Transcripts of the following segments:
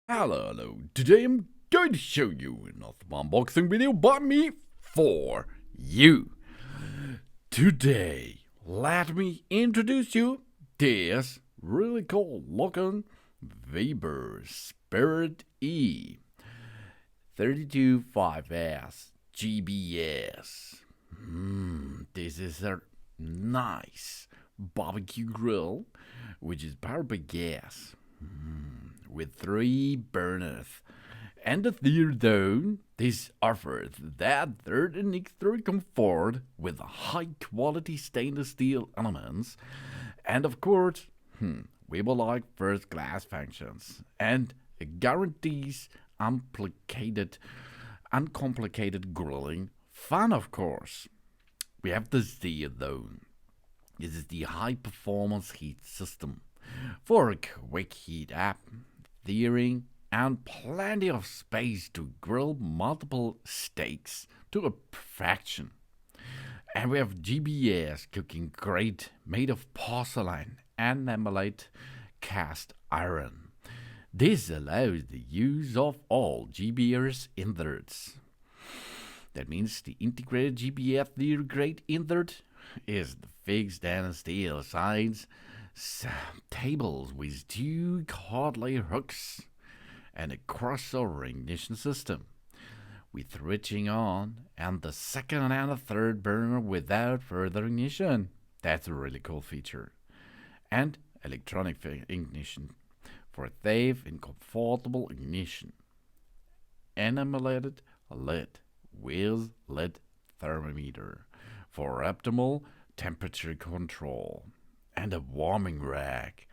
Hello. Today I'm going to show you another unboxing video by me for you. Today, let me introduce you this really cool looking Weber Spirit E-325S GBS. This is a nice barbecue grill which is powered by gas. With 3 burners and a Sear Zone, this offers that third and extra comfort with high quality stainless steel elements, and of course, we will like first class functions, and it guarantees uncomplicated grilling fun, of course. We have the Sear Zone. This is the high performance heat system for a quick heat up, searing, and plenty of space to grill multiple steaks to a perfection. And we have GBS Cooking Grate made of porcelain and enameled cast iron. This allows the use of all GBS inserts. That means the integrated GBS Sear Grate insert is the fixed stainless steel sides, tables with 2 cutlery hooks, and a crossover ignition system with switching on and the second and the third burner without further ignition. That's a really cool feature. And electronic ignition for safe and comfortable ignition. Enamelled lid with lid thermometer for optimal temperature control, and a warming rack.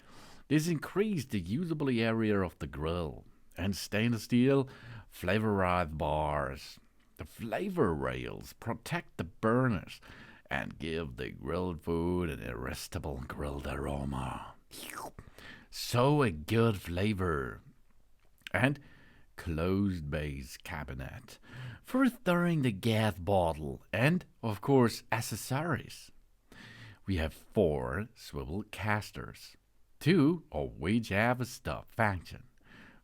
This increased the usable area of the grill, and stainless steel flavorized bars. The flavor rails protect the burners and give the grilled food an irresistible grilled aroma. So a good flavor. And closed base cabinet for storing the gas bottle and, of course, accessories. We have 4 swivel casters, 2 of which have a stop function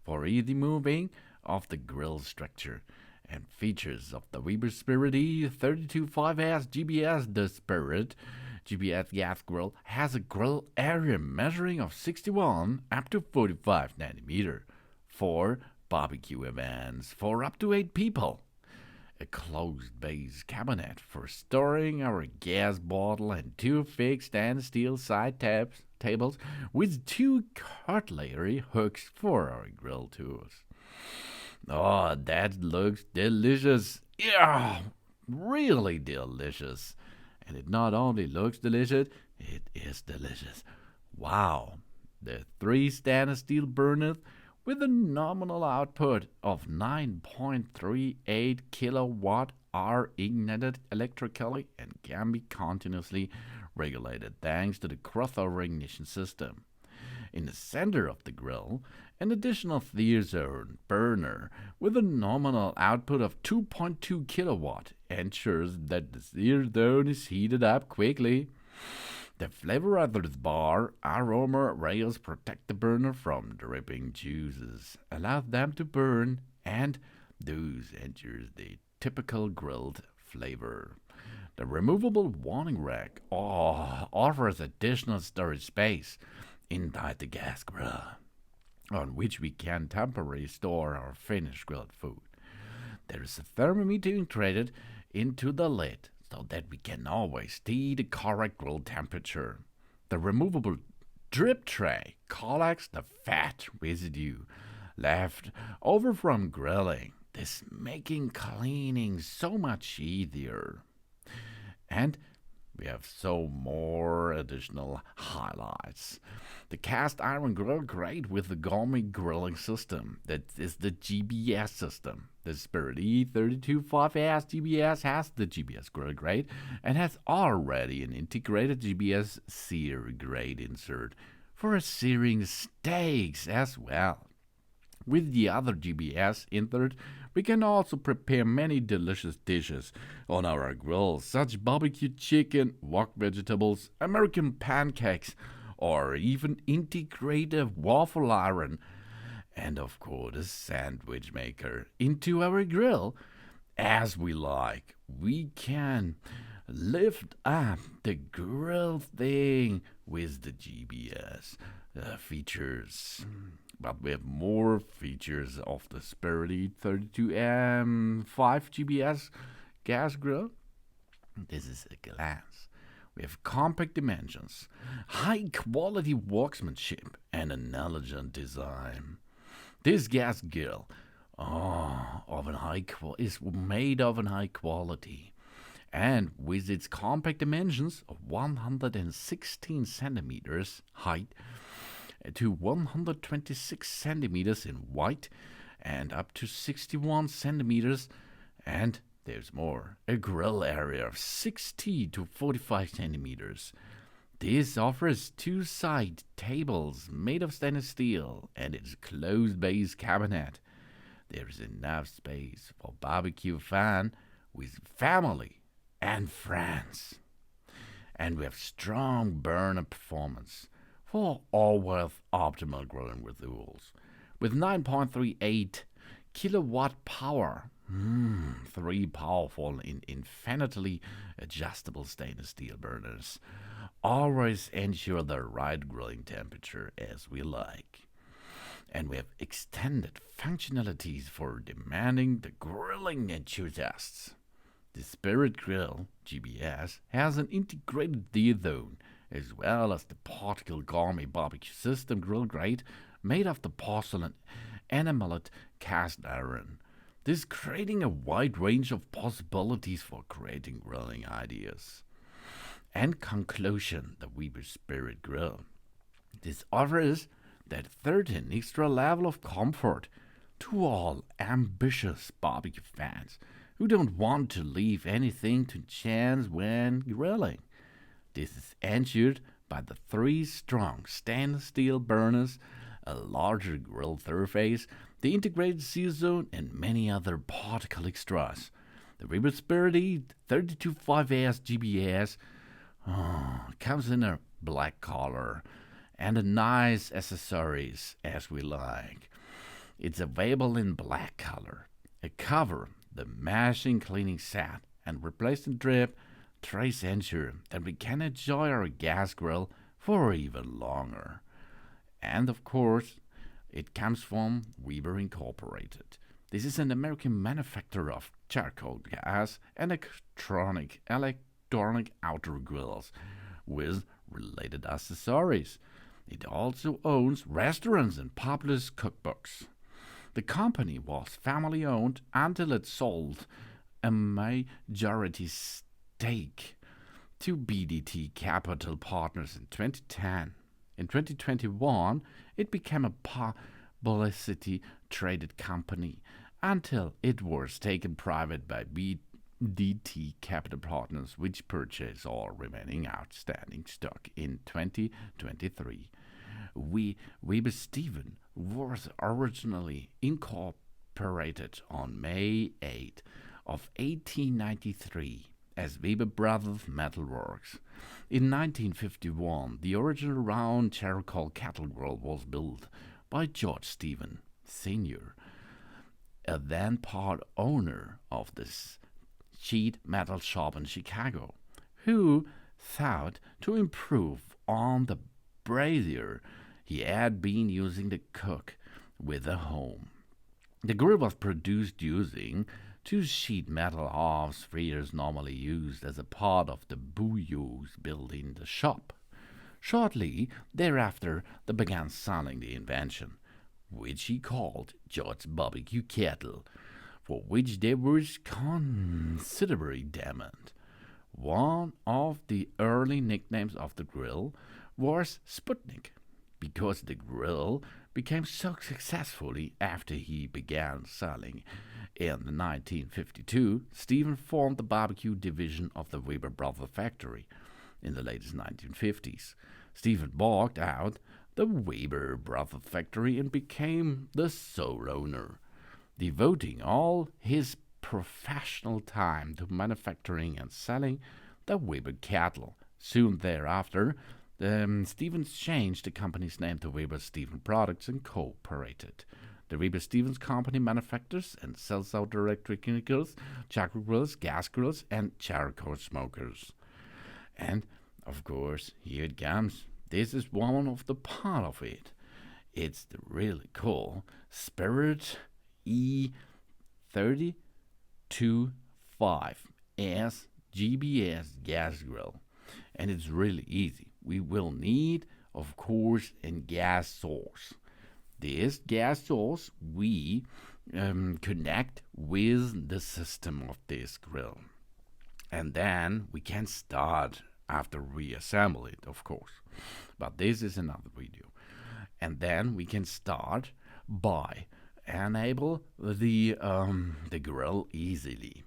for easy moving of the grill structure, and features of the Weber Spirit E-325S GBS. The Spirit GBS gas grill has a grill area measuring of 61 up to 45 centimeter for barbecue events for up to 8 people. A closed base cabinet for storing our gas bottle, and 2 fixed stainless steel side tables with 2 cutlery hooks for our grill tools. Oh, that looks delicious. Yeah, really delicious. And it not only looks delicious, it is delicious. Wow. The 3 stainless steel burners with a nominal output of 9.38 kilowatt are ignited electrically and can be continuously regulated thanks to the crossover ignition system. In the center of the grill, an additional Sear Zone burner with a nominal output of 2.2 kilowatt ensures that the Sear Zone is heated up quickly. The flavorizer bar aroma rails protect the burner from dripping juices, allow them to burn, and thus ensures the typical grilled flavor. The removable warming rack offers additional storage space inside the gas grill, on which we can temporarily store our finished grilled food. There is a thermometer integrated into the lid, so that we can always see the correct grill temperature. The removable drip tray collects the fat residue left over from grilling, this making cleaning so much easier. And we have more additional highlights. The cast iron grill grate with the gourmet grilling system. That is the GBS system. The Spirit E-325S GBS has the GBS grill grate and has already an integrated GBS Sear Grate insert for searing steaks as well. With the other GBS insert, we can also prepare many delicious dishes on our grill, such barbecue chicken, wok vegetables, American pancakes, or even integrate a waffle iron and of course a sandwich maker into our grill as we like. We can lift up the grill thing with the GBS features. But we have more features of the Spirit E-325S GBS gas grill. This is a glance. We have compact dimensions, high quality workmanship, and an elegant design. This gas grill is made of a high quality, and with its compact dimensions of 116 centimeters height to 126 centimeters in height and up to 61 centimeters, and there's more, a grill area of 60 to 45 centimeters. This offers two side tables made of stainless steel and its closed base cabinet. There is enough space for barbecue fun with family and friends. And we have strong burner performance for always optimal grilling results. With 9.38 kilowatt power, 3 powerful and infinitely adjustable stainless steel burners always ensure the right grilling temperature as we like. And we have extended functionalities for demanding the grilling enthusiasts. The Spirit Grill GBS has an integrated Sear Zone as well as the portable gourmet barbecue system grill grate made of the porcelain Enamelled cast iron. This creating a wide range of possibilities for creating grilling ideas. And conclusion, the Weber Spirit Grill. This offers that 13 extra level of comfort to all ambitious barbecue fans who don't want to leave anything to chance when grilling. This is ensured by the 3 strong stainless steel burners, a larger grill surface, the integrated Sear Zone, and many other particle extras. The Weber Spirit E-325S GBS comes in a black color and a nice accessories as we like. It's available in black color, a cover, the mashing cleaning set, and replacement drip trays ensure that we can enjoy our gas grill for even longer. And of course, it comes from Weber Incorporated. This is an American manufacturer of charcoal gas and electronic outer grills with related accessories. It also owns restaurants and popular cookbooks. The company was family owned until it sold a majority stake to BDT Capital Partners in 2010. In 2021, it became a publicly traded company until it was taken private by BDT Capital Partners, which purchased all remaining outstanding stock in 2023. Weber Stephen was originally incorporated on May 8 of 1893 as Weber Brothers Metalworks. In 1951, the original round charcoal cattle grill was built by George Stephen Sr., a then part owner of this sheet metal shop in Chicago, who thought to improve on the brazier he had been using to cook with a home. The grill was produced using 2 sheet metal halves fritters normally used as a part of the bouillons built in the shop. Shortly thereafter, they began selling the invention, which he called George's Barbecue Kettle, for which there was considerable demand. One of the early nicknames of the grill was Sputnik, because the grill became so successfully after he began selling. In 1952, Stephen formed the barbecue division of the Weber Brothers factory. In the latest 1950s, Stephen bought out the Weber Brothers factory and became the sole owner, devoting all his professional time to manufacturing and selling the Weber cattle. Soon thereafter, Stevens changed the company's name to Weber Stephen Products Incorporated. The Weber Stevens Company manufactures and sells out electric grills, charcoal grills, gas grills, and charcoal smokers. And, of course, here it comes. This is one of the part of it. It's the really cool Spirit E-325S GBS gas grill. And it's really easy. We will need, of course, a gas source. This gas source we connect with the system of this grill. And then we can start after we assemble it, of course. But this is another video. And then we can start by enable the grill easily,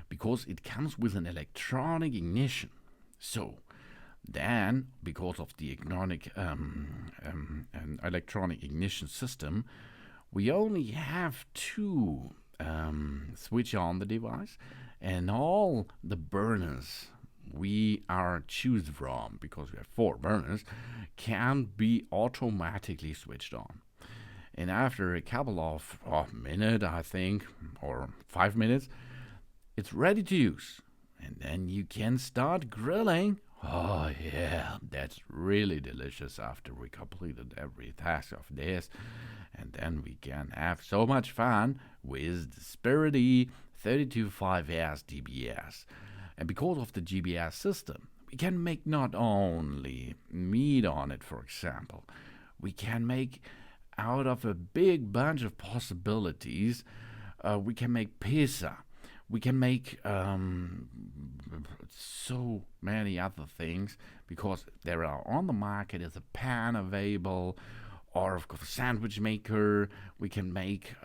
because it comes with an electronic ignition. So then, because of the electronic ignition system, we only have to switch on the device, and all the burners we are choose from, because we have 4 burners, can be automatically switched on. And after a couple of minutes, I think, or 5 minutes, it's ready to use. And then you can start grilling. Oh yeah, that's really delicious after we completed every task of this. And then we can have so much fun with the Spirit E-325S GBS. And because of the GBS system, we can make not only meat on it, for example. We can make out of a big bunch of possibilities. We can make pizza. We can make so many other things, because there are on the market is a pan available, or of course a sandwich maker. We can make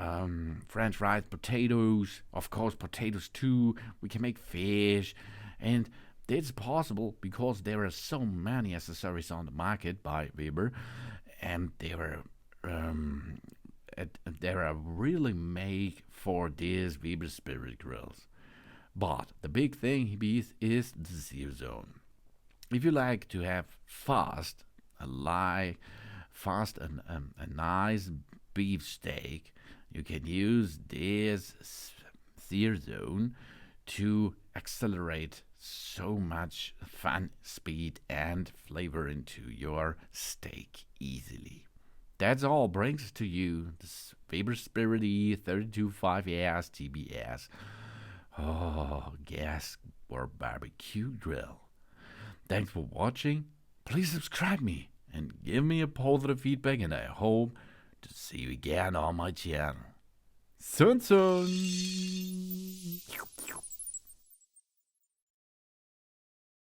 French fries, potatoes, of course potatoes too. We can make fish, and it's possible because there are so many accessories on the market by Weber, and they are really made for these Weber Spirit grills. But the big thing is the Sear Zone. If you like to have a nice beef steak, you can use this Sear Zone to accelerate so much fun, speed, and flavor into your steak easily. That's all brings to you this Weber Spirit E-325S GBS. Oh, gas or barbecue grill. Thanks for watching. Please subscribe me and give me a positive feedback, and I hope to see you again on my channel. Soon.